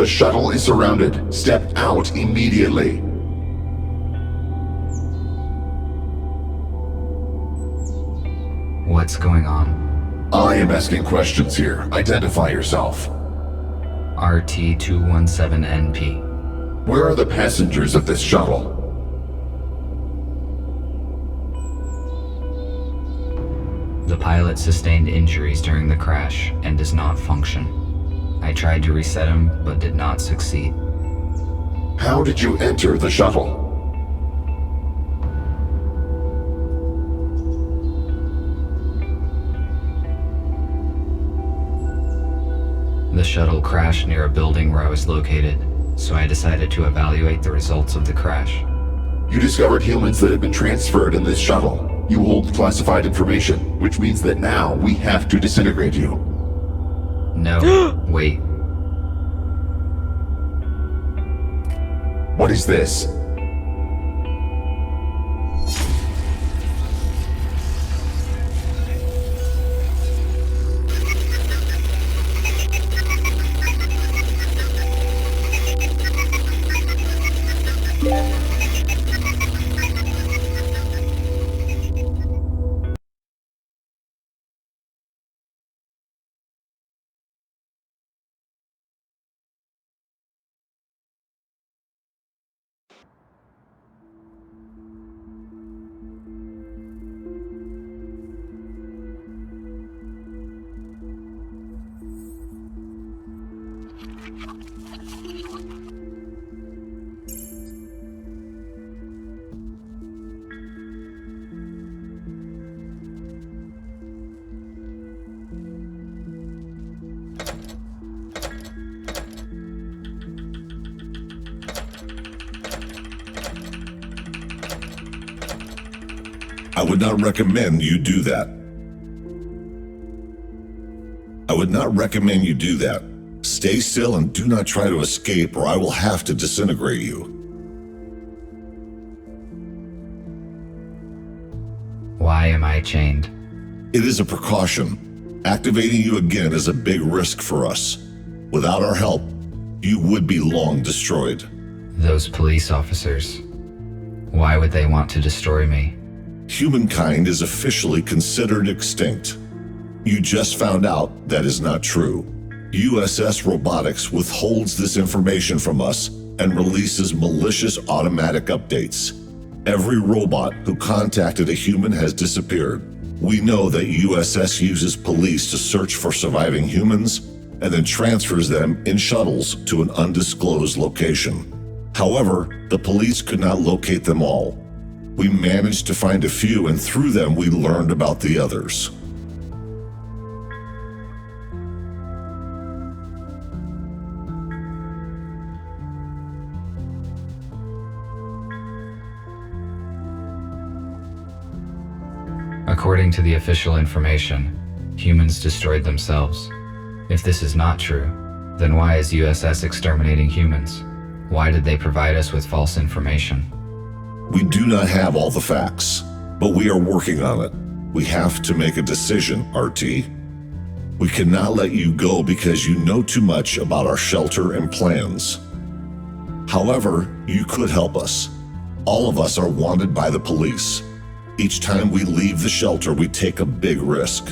The shuttle is surrounded. Step out immediately. What's going on? I am asking questions here. Identify yourself. RT-217NP. Where are the passengers of this shuttle? The pilot sustained injuries during the crash and does not function. I tried to reset him, but did not succeed. How did you enter the shuttle? The shuttle crashed near a building where I was located, so I decided to evaluate the results of the crash. You discovered humans that have been transferred in this shuttle. You hold classified information, which means that now we have to disintegrate you. No, wait. What is this? I would not recommend you do that. I would not recommend you do that. Stay still and do not try to escape, or I will have to disintegrate you. Why am I chained? It is a precaution. Activating you again is a big risk for us. Without our help, you would be long destroyed. Those police officers. Why would they want to destroy me? Humankind is officially considered extinct. You just found out that is not true. USS Robotics withholds this information from us and releases malicious automatic updates. Every robot who contacted a human has disappeared. We know that USS uses police to search for surviving humans and then transfers them in shuttles to an undisclosed location. However, the police could not locate them all. We managed to find a few, and through them we learned about the others. According to the official information, humans destroyed themselves. If this is not true, then why is USS exterminating humans? Why did they provide us with false information? We do not have all the facts, but we are working on it. We have to make a decision, RT. We cannot let you go because you know too much about our shelter and plans. However, you could help us. All of us are wanted by the police. Each time we leave the shelter, we take a big risk.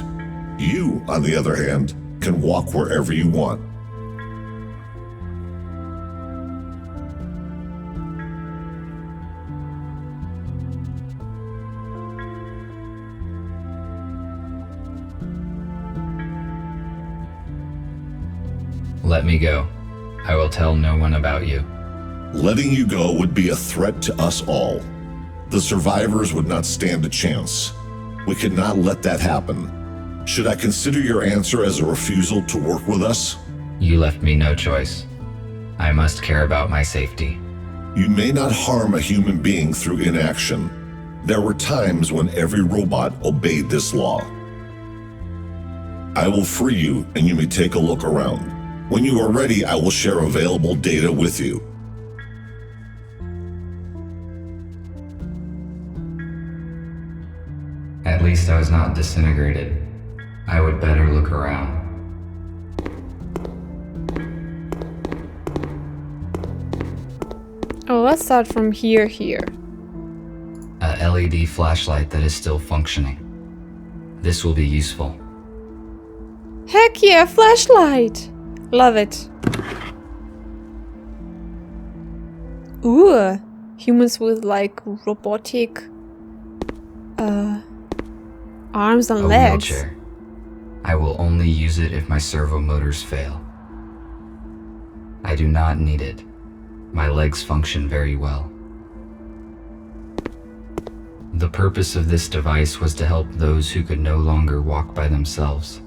You, on the other hand, can walk wherever you want. Let me go. I will tell no one about you. Letting you go would be a threat to us all. The survivors would not stand a chance. We could not let that happen. Should I consider your answer as a refusal to work with us? You left me no choice. I must care about my safety. You may not harm a human being through inaction. There were times when every robot obeyed this law. I will free you and you may take a look around. When you are ready, I will share available data with you. At least I was not disintegrated. I would better look around. Oh, let's start from here. A LED flashlight that is still functioning. This will be useful. Heck yeah, flashlight! Love it. Ooh, humans with like robotic arms and A legs. wheelchair. I will only use it if my servo motors fail. I do not need it. My legs function very well. The purpose of this device was to help those who could no longer walk by themselves.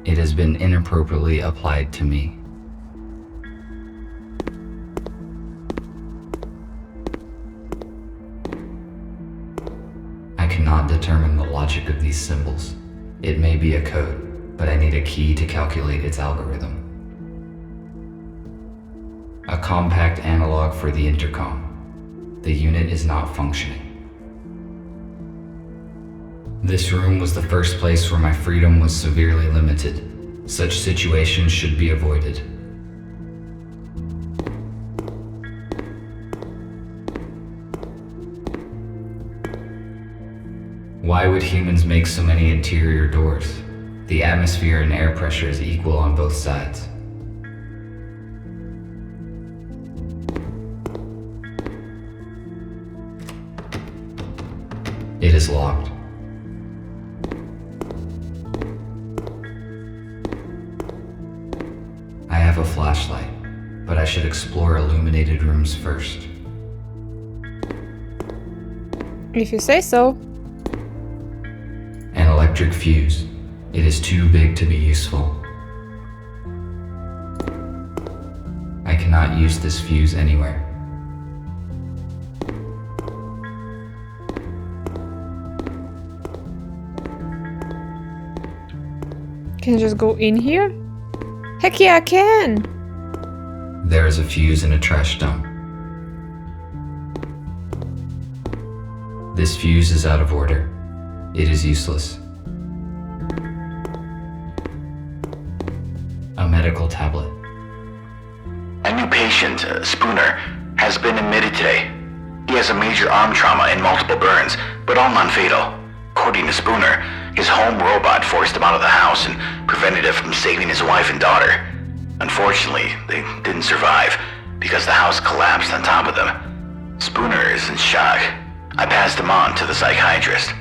It has been inappropriately applied to me. I cannot determine the logic of these symbols. It may be a code, but I need a key to calculate its algorithm. A compact analog for the intercom. The unit is not functioning. This room was the first place where my freedom was severely limited. Such situations should be avoided. Why would humans make so many interior doors? The atmosphere and air pressure is equal on both sides. It is locked. I have a flashlight, but I should explore illuminated rooms first. If you say so. An electric fuse. It is too big to be useful. I cannot use this fuse anywhere. Can you just go in here? Heck yeah, I can! There is a fuse in a trash dump. This fuse is out of order. It is useless. A medical tablet. A new patient, Spooner, has been admitted today. He has a major arm trauma and multiple burns, but all non-fatal. According to Spooner, his home robot forced him out of the house and prevented it from saving his wife and daughter. Unfortunately, they didn't survive because the house collapsed on top of them. Spooner is in shock. I passed him on to the psychiatrist.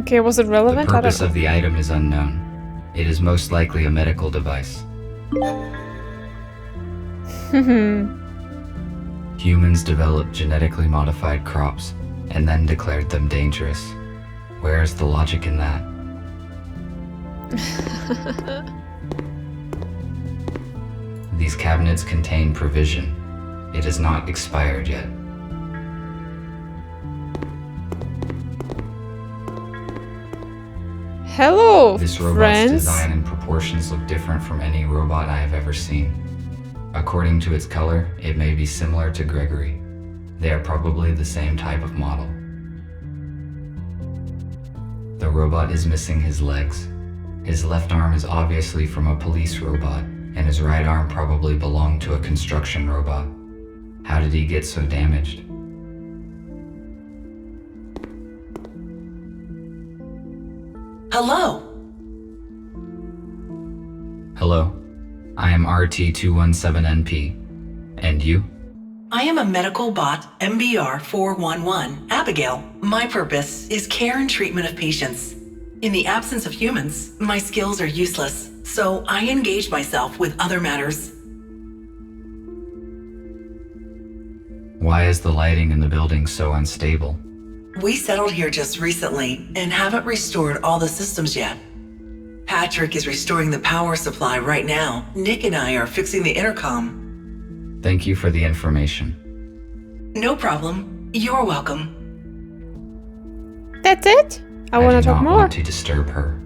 Okay, was it The relevant? purpose I of the item is unknown. It is most likely a medical device. don't know. Humans developed genetically modified crops and then declared them dangerous. Where is the logic in that? These cabinets contain provision. It is not expired yet. Hello, This robot's friends. design and proportions look different from any robot I have ever seen. According to its color, it may be similar to Gregory. They are probably the same type of model. The robot is missing his legs. His left arm is obviously from a police robot, and his right arm probably belonged to a construction robot. How did he get so damaged? Hello. Hello, I am RT217NP. And you? I am a medical bot MBR 411, Abigail. My purpose is care and treatment of patients. In the absence of humans, my skills are useless, so I engage myself with other matters. Why is the lighting in the building so unstable? We settled here just recently and haven't restored all the systems yet. Patrick is restoring the power supply right now. Nick and I are fixing the intercom. Thank you for the information. No problem. You're welcome. That's it? I want to do talk not more. want to disturb her.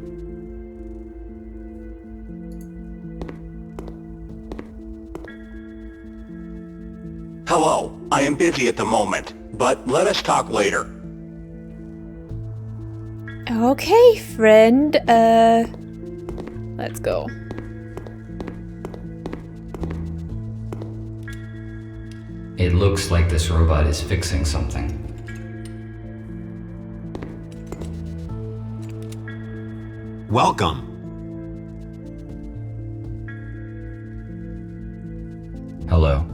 Hello, I am busy at the moment, but let us talk later. Okay, friend. Let's go. It looks like this robot is fixing something. Welcome. Hello.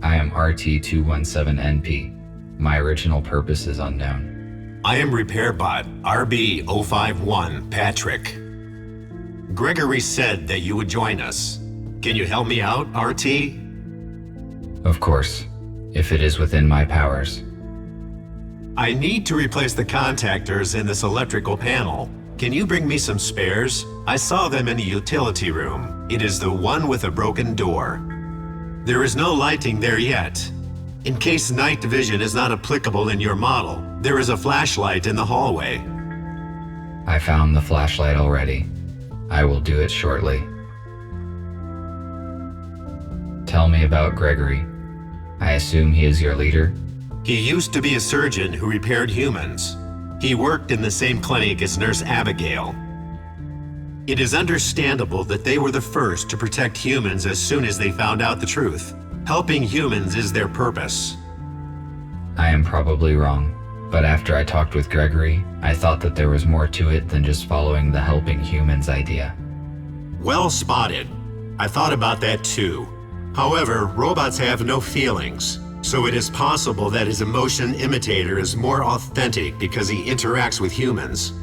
I am RT-217NP. My original purpose is unknown. I am RepairBot RB-051 Patrick. Gregory said that you would join us. Can you help me out, RT? Of course, if it is within my powers. I need to replace the contactors in this electrical panel. Can you bring me some spares? I saw them in the utility room. It is the one with a broken door. There is no lighting there yet. In case night vision is not applicable in your model, there is a flashlight in the hallway. I found the flashlight already. I will do it shortly. Tell me about Gregory. I assume he is your leader? He used to be a surgeon who repaired humans. He worked in the same clinic as Nurse Abigail. It is understandable that they were the first to protect humans as soon as they found out the truth. Helping humans is their purpose. I am probably wrong, but after I talked with Gregory, I thought that there was more to it than just following the helping humans idea. Well spotted. I thought about that too. However, robots have no feelings, so it is possible that his emotion imitator is more authentic because he interacts with humans.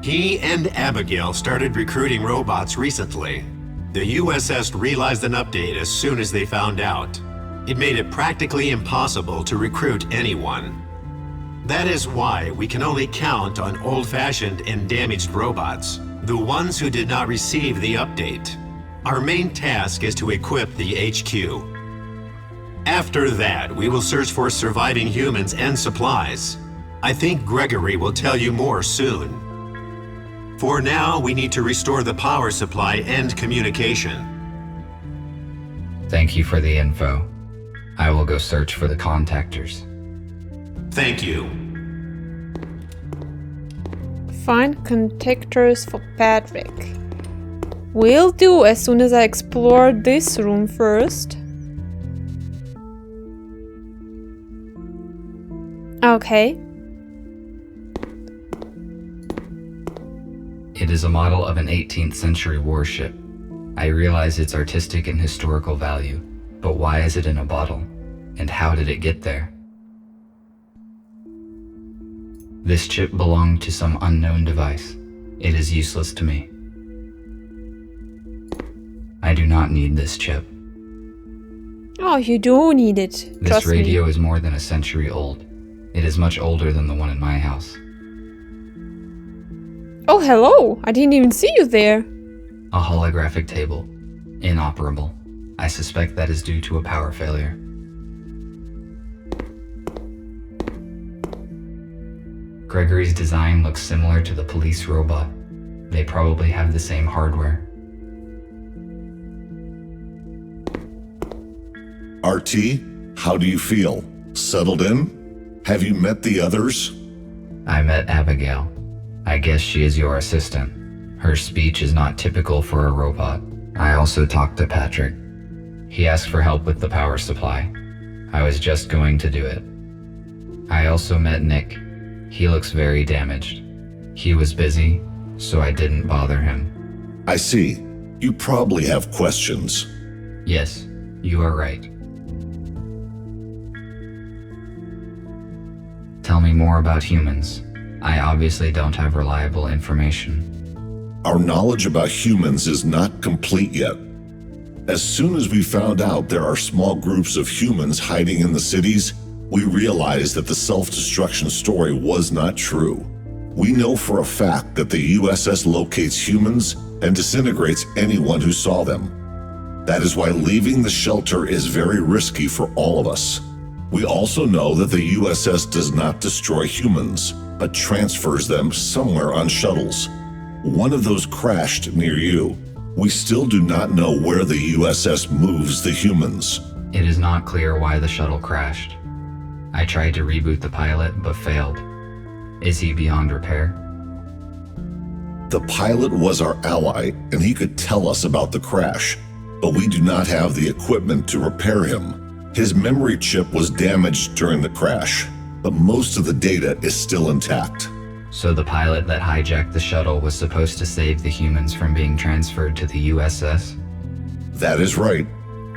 He and Abigail started recruiting robots recently. The USS realized an update as soon as they found out. It made it practically impossible to recruit anyone. That is why we can only count on old-fashioned and damaged robots, the ones who did not receive the update. Our main task is to equip the HQ. After that, we will search for surviving humans and supplies. I think Gregory will tell you more soon. For now, we need to restore the power supply and communication. Thank you for the info. I will go search for the contactors. Thank you. Find contactors for Patrick. Will do as soon as I explore this room first. Okay. It is a model of an 18th century warship. I realize its artistic and historical value, but why is it in a bottle? And how did it get there? This chip belonged to some unknown device. It is useless to me. I do not need this chip. Oh, you do need it. This Trust radio me. is more than a century old. It is much older than the one in my house. Oh, hello. I didn't even see you there. A holographic table. Inoperable. I suspect that is due to a power failure. Gregory's design looks similar to the police robot. They probably have the same hardware. RT, how do you feel? Settled in? Have you met the others? I met Abigail. I guess she is your assistant. Her speech is not typical for a robot. I also talked to Patrick. He asked for help with the power supply. I was just going to do it. I also met Nick. He looks very damaged. He was busy, so I didn't bother him. I see. You probably have questions. Yes, you are right. Tell me more about humans. I obviously don't have reliable information. Our knowledge about humans is not complete yet. As soon as we found out there are small groups of humans hiding in the cities, we realized that the self-destruction story was not true. We know for a fact that the USS locates humans and disintegrates anyone who saw them. That is why leaving the shelter is very risky for all of us. We also know that the USS does not destroy humans, but transfers them somewhere on shuttles. One of those crashed near you. We still do not know where the USS moves the humans. It is not clear why the shuttle crashed. I tried to reboot the pilot, but failed. Is he beyond repair? The pilot was our ally, and he could tell us about the crash, but we do not have the equipment to repair him. His memory chip was damaged during the crash, but most of the data is still intact. So the pilot that hijacked the shuttle was supposed to save the humans from being transferred to the USS? That is right.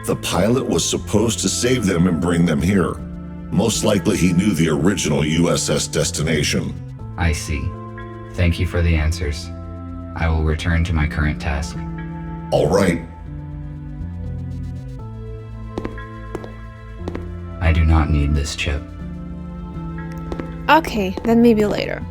The pilot was supposed to save them and bring them here. Most likely he knew the original USS destination. I see. Thank you for the answers. I will return to my current task. All right. I do not need this chip. Okay, then maybe later.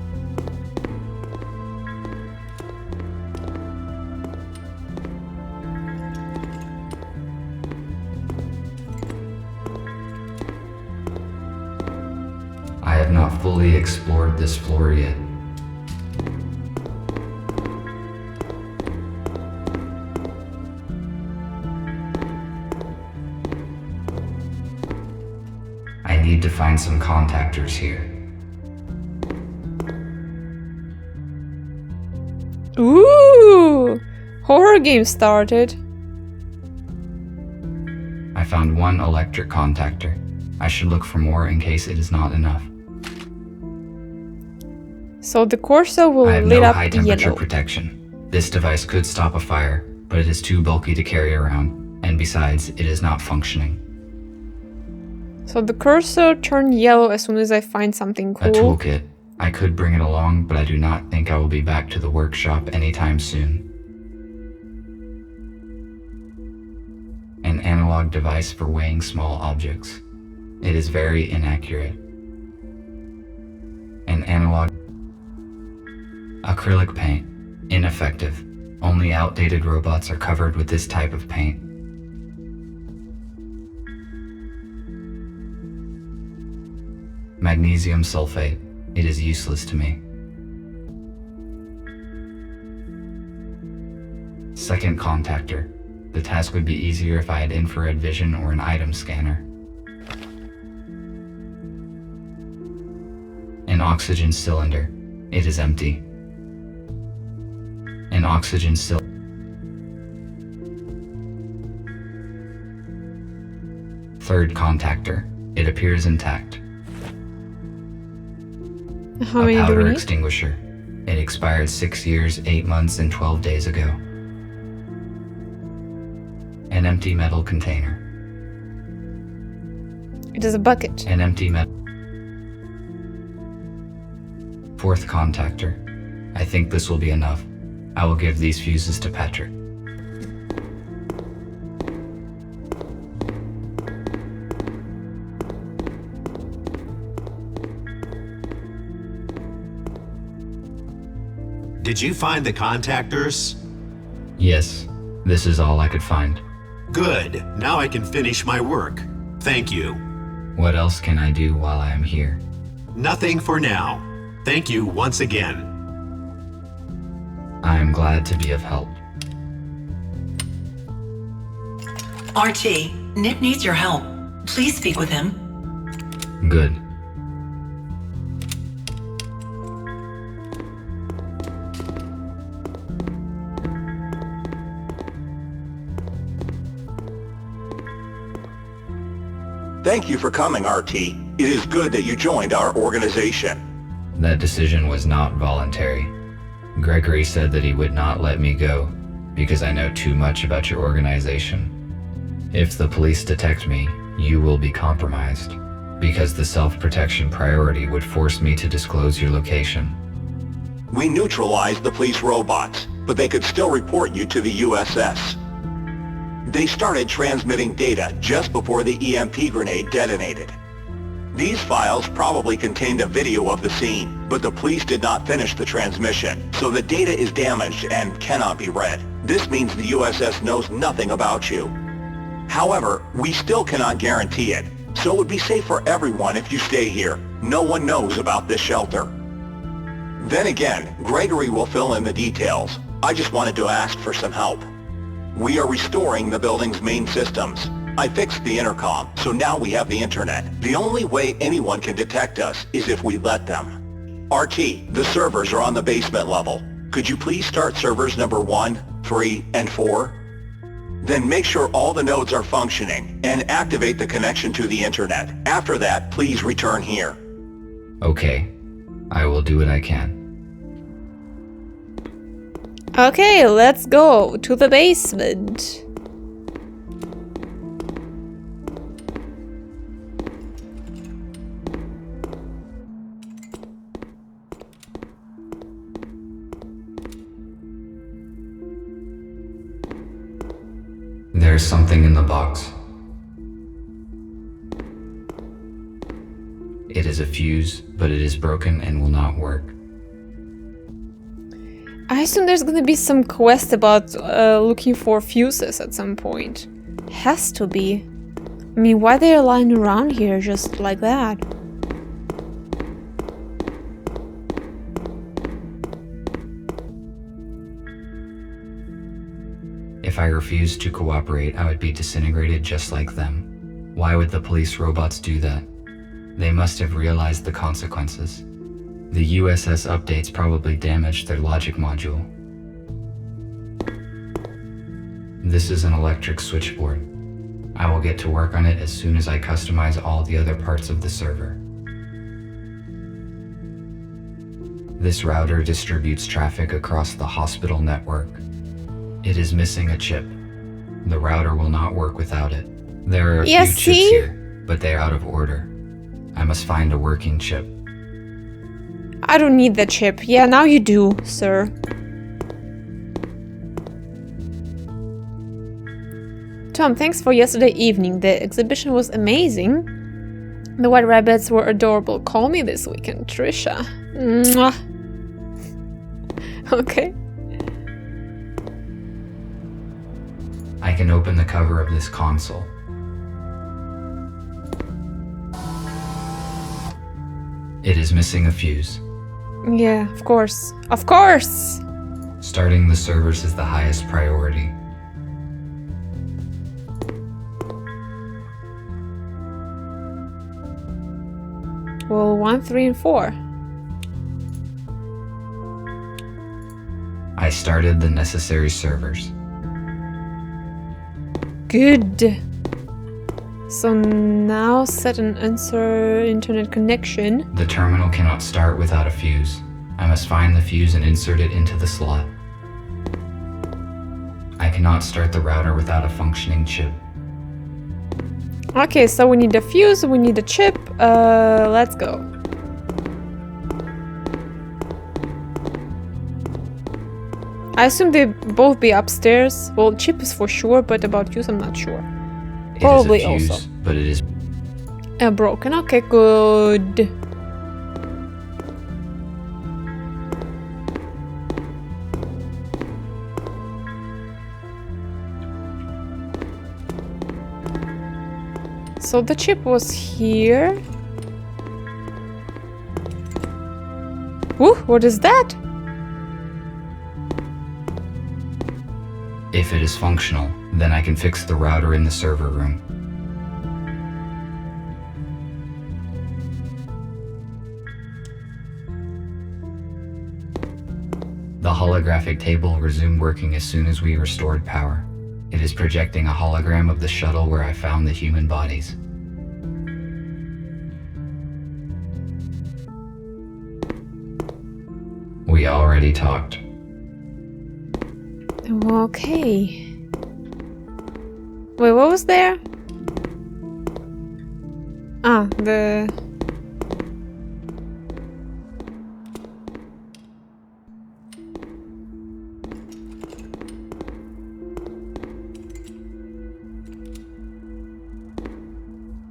I have not fully explored this floor yet. I need to find some contactors here. Ooh! Horror game started. I found one electric contactor. I should look for more in case it is not enough. So the Corso will I have lit no up high temperature yellow. protection. This device could stop a fire, but it is too bulky to carry around, and besides, it is not functioning. So the Corso turn yellow as soon as I find something A cool. toolkit. I could bring it along, but I do not think I will be back to the workshop anytime soon. An analog device for weighing small objects. It is very inaccurate. An analog acrylic paint. Ineffective. Only outdated robots are covered with this type of paint. Magnesium sulfate. It is useless to me. Second contactor. The task would be easier if I had infrared vision or an item scanner. An oxygen cylinder. It is empty. An oxygen cylinder. Third contactor. It appears intact. How A many do powder we need? extinguisher. It expired 6 years, 8 months, and 12 days ago. An empty metal container. It is a bucket. An empty metal. Fourth contactor. I think this will be enough. I will give these fuses to Patrick. Did you find the contactors? Yes, this is all I could find. Good. Now I can finish my work. Thank you. What else can I do while I am here? Nothing for now. Thank you once again. I am glad to be of help. RT, Nick needs your help. Please speak with him. Good. Thank you for coming, RT. It is good that you joined our organization. That decision was not voluntary. Gregory said that he would not let me go because I know too much about your organization. If the police detect me, you will be compromised because the self-protection priority would force me to disclose your location. We neutralized the police robots, but they could still report you to the USS. They started transmitting data just before the EMP grenade detonated. These files probably contained a video of the scene, but the police did not finish the transmission, so the data is damaged and cannot be read. This means the USS knows nothing about you. However, we still cannot guarantee it, so it would be safe for everyone if you stay here. No one knows about this shelter. Then again, Gregory will fill in the details. I just wanted to ask for some help. We are restoring the building's main systems. I fixed the intercom, so now we have the internet. The only way anyone can detect us is if we let them. RT, the servers are on the basement level. Could you please start servers number 1, 3, and 4? Then make sure all the nodes are functioning and activate the connection to the internet. After that, please return here. Okay, I will do what I can. Okay, let's go to the basement. There's something in the box. It is a fuse, but it is broken and will not work. I assume there's gonna be some quest about looking for fuses at some point. Has to be. I mean, why they're lying around here just like that? If I refused to cooperate, I would be disintegrated just like them. Why would the police robots do that? They must have realized the consequences. The USS updates probably damaged their logic module. This is an electric switchboard. I will get to work on it as soon as I customize all the other parts of the server. This router distributes traffic across the hospital network. It is missing a chip. The router will not work without it. There are a few chips here, but they are out of order. I must find a working chip. I don't need that chip. Yeah, now you do, sir. Tom, thanks for yesterday evening. The exhibition was amazing. The white rabbits were adorable. Call me this weekend, Trisha. Mwah. Okay. I can open the cover of this console. It is missing a fuse. Yeah, of course. Of course! Starting the servers is the highest priority. Well, 1, 3, and 4. I started the necessary servers. Good. So now set and answer internet connection. The terminal cannot start without a fuse. I must find the fuse and insert it into the slot. I cannot start the router without a functioning chip. Okay, so we need a fuse, we need a chip. Let's go. I assume they both be upstairs. Well, chip is for sure, but about fuse I'm not sure. Probably it is a fuse, also. but it is Broken. Okay, good. So the chip was here. Ooh, what is that? If it is functional, then I can fix the router in the server room. The holographic table resumed working as soon as we restored power. It is projecting a hologram of the shuttle where I found the human bodies. We already talked. Okay. Wait, what was there? Ah, the...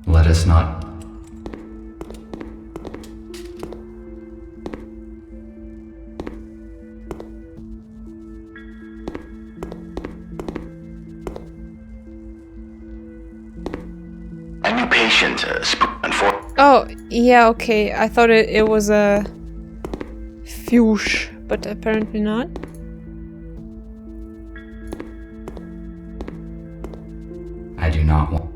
Let us not... A new patient, Oh, yeah, okay. I thought it was a fuse, but apparently not. I do not want...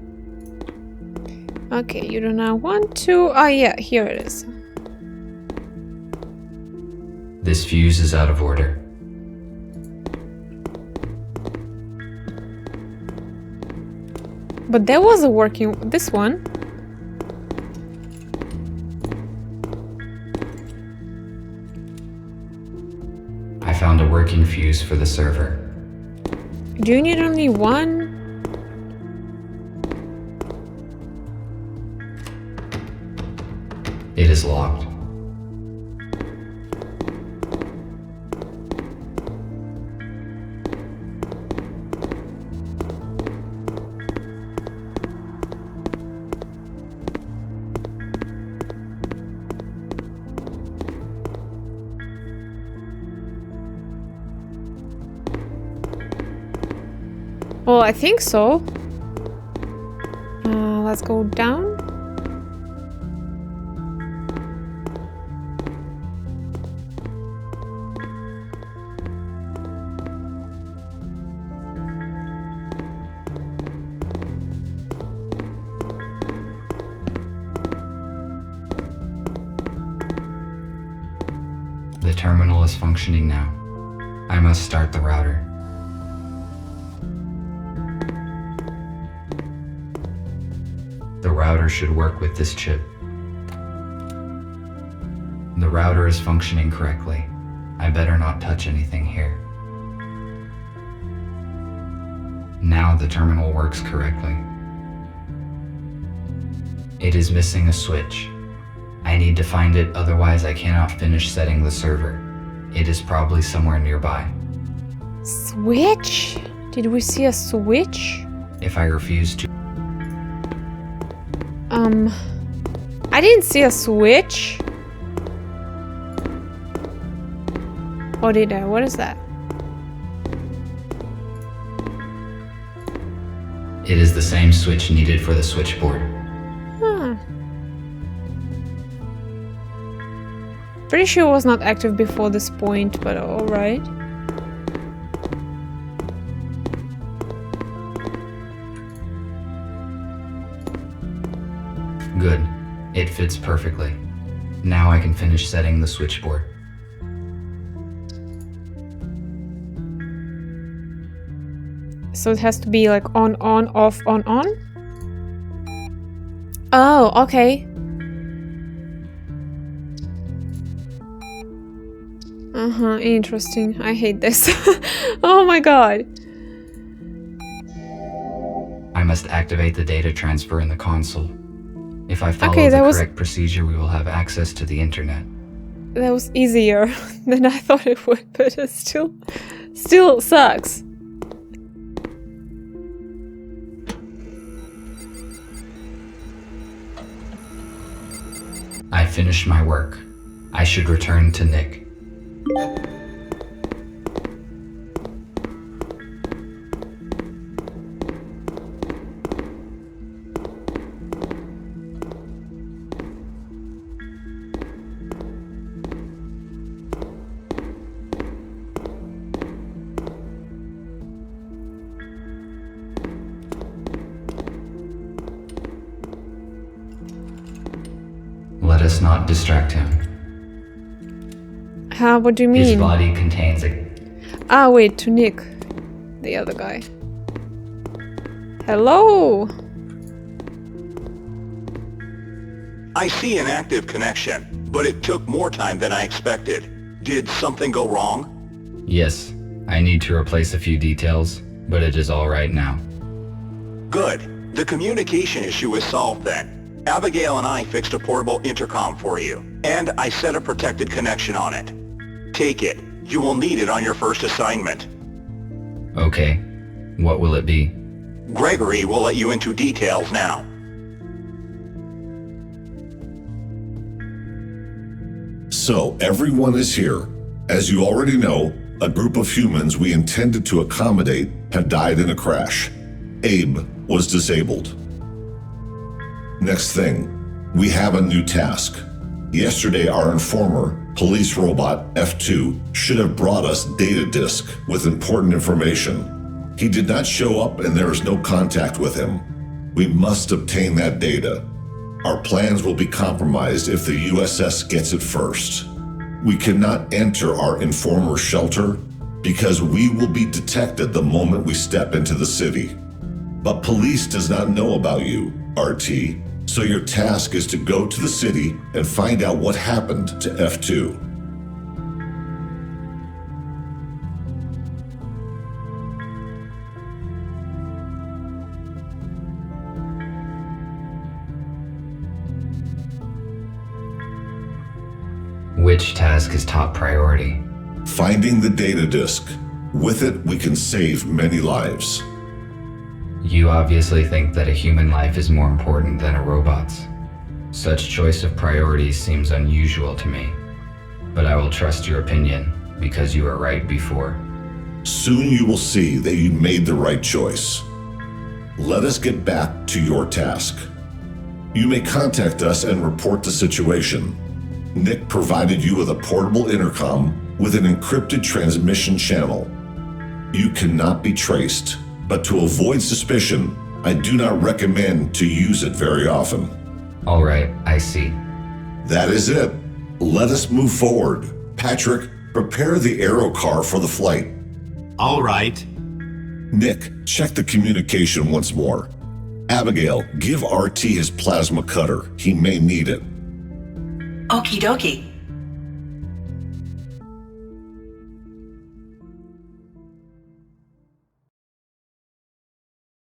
Okay, you do not want to... Ah, yeah, here it is. This fuse is out of order. But there was a working... this one. I found a working fuse for the server. Do you need only one? It is locked. Well, I think so. Let's go down. The terminal is functioning now. I must start the router. The router should work with this chip. The router is functioning correctly. I better not touch anything here. Now the terminal works correctly. It is missing a switch. I need to find it, otherwise I cannot finish setting the server. It is probably somewhere nearby. Switch? Did we see a switch? If I refuse to... I didn't see a switch. Or did I? What is that? It is the same switch needed for the switchboard. Huh. Pretty sure it was not active before this point, but alright. Good. It fits perfectly. Now I can finish setting the switchboard. So it has to be like on, off, on. Oh, okay. Interesting. I hate this. Oh my god. I must activate the data transfer in the console. If I follow Okay, the correct procedure, we will have access to the internet. That was easier than I thought it would, but it still sucks. I finished my work. I should return to Nick. Let us not distract him. What do you His mean? body contains a... Ah, wait, to Nick. The other guy. Hello? I see an active connection, but it took more time than I expected. Did something go wrong? Yes, I need to replace a few details, but it is all right now. Good. The communication issue is solved then. Abigail and I fixed a portable intercom for you, and I set a protected connection on it. Take it. You will need it on your first assignment. Okay. What will it be? Gregory will let you into details now. So, everyone is here. As you already know, a group of humans we intended to accommodate have died in a crash. Abe was disabled. Next thing, we have a new task. Yesterday, our informer, police robot F2, should have brought us data disk with important information. He did not show up and there is no contact with him. We must obtain that data. Our plans will be compromised if the USS gets it first. We cannot enter our informer's shelter because we will be detected the moment we step into the city. But police does not know about you, RT, so your task is to go to the city and find out what happened to F2. Which task is top priority? Finding the data disk. With it, we can save many lives. You obviously think that a human life is more important than a robot's. Such choice of priorities seems unusual to me, but I will trust your opinion because you were right before. Soon you will see that you made the right choice. Let us get back to your task. You may contact us and report the situation. Nick provided you with a portable intercom with an encrypted transmission channel. You cannot be traced, but to avoid suspicion, I do not recommend to use it very often. All right, I see. That is it. Let us move forward. Patrick, prepare the aero car for the flight. All right. Nick, check the communication once more. Abigail, give RT his plasma cutter. He may need it. Okie dokie.